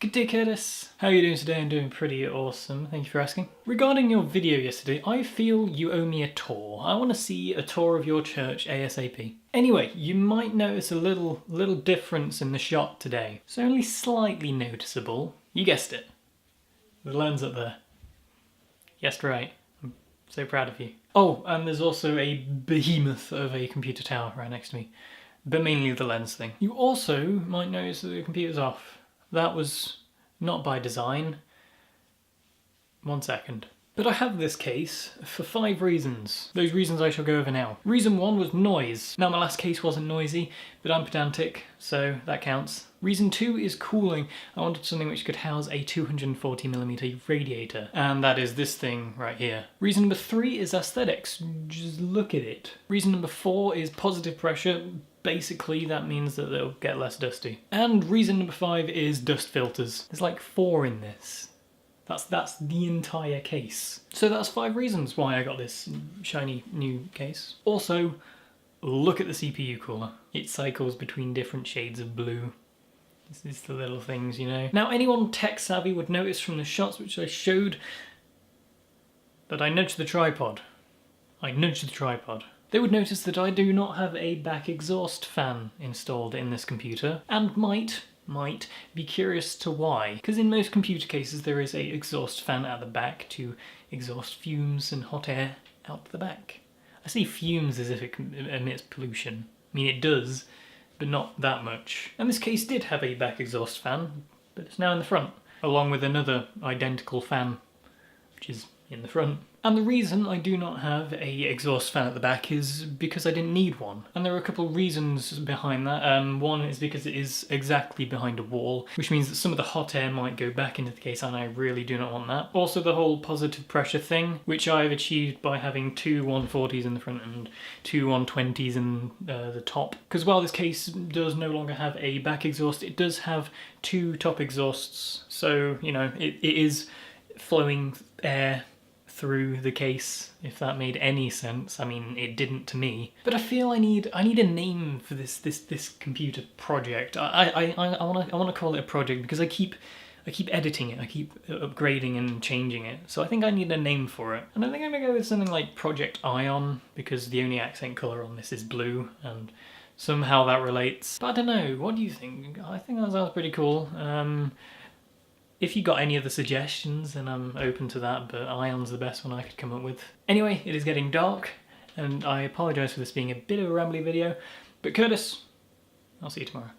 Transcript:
Good day, Curtis. How are you doing today? I'm doing pretty awesome, thank you for asking. Regarding your video yesterday, I feel you owe me a tour. I want to see a tour of your church ASAP. Anyway, you might notice a little difference in the shot today. It's only slightly noticeable. You guessed it. The lens up there. Guessed right. I'm so proud of you. Oh, and there's also a behemoth of a computer tower right next to me. But mainly the lens thing. You also might notice that the computer's off. That was not by design. 1 second. But I have this case for 5 reasons. Those reasons I shall go over now. Reason 1 was noise. Now my last case wasn't noisy, but I'm pedantic, so that counts. Reason 2 is cooling. I wanted something which could house a 240mm radiator, and that is this thing right here. Reason number 3 is aesthetics. Just look at it. Reason number 4 is positive pressure. Basically, that means that they'll get less dusty. And reason number 5 is dust filters. There's like 4 in this. That's the entire case. So that's 5 reasons why I got this shiny new case. Also, look at the CPU cooler. It cycles between different shades of blue. This is the little things, you know. Now, anyone tech savvy would notice from the shots which I showed that I nudged the tripod. They would notice that I do not have a back exhaust fan installed in this computer, and might be curious to why. Because in most computer cases there is a exhaust fan at the back to exhaust fumes and hot air out the back. I say fumes as if it emits pollution. I mean, it does, but not that much. And this case did have a back exhaust fan, but it's now in the front, along with another identical fan, which is in the front. And the reason I do not have a exhaust fan at the back is because I didn't need one. And there are a couple of reasons behind that. One is because it is exactly behind a wall, which means that some of the hot air might go back into the case, and I really do not want that. Also the whole positive pressure thing, which I've achieved by having 2 140s in the front and 2 120s in the top. Because while this case does no longer have a back exhaust, it does have 2 top exhausts. So, you know, it is flowing air through the case, if that made any sense. I mean, it didn't to me. But I feel I need a name for this computer project. I want to call it a project because I keep editing it. I keep upgrading and changing it. So I think I need a name for it. And I think I'm gonna go with something like Project Ion, because the only accent colour on this is blue, and somehow that relates. But I don't know, what do you think? I think that sounds pretty cool. If you got any other suggestions, then I'm open to that, but Ion's the best one I could come up with. Anyway, it is getting dark, and I apologise for this being a bit of a rambly video, but Curtis, I'll see you tomorrow.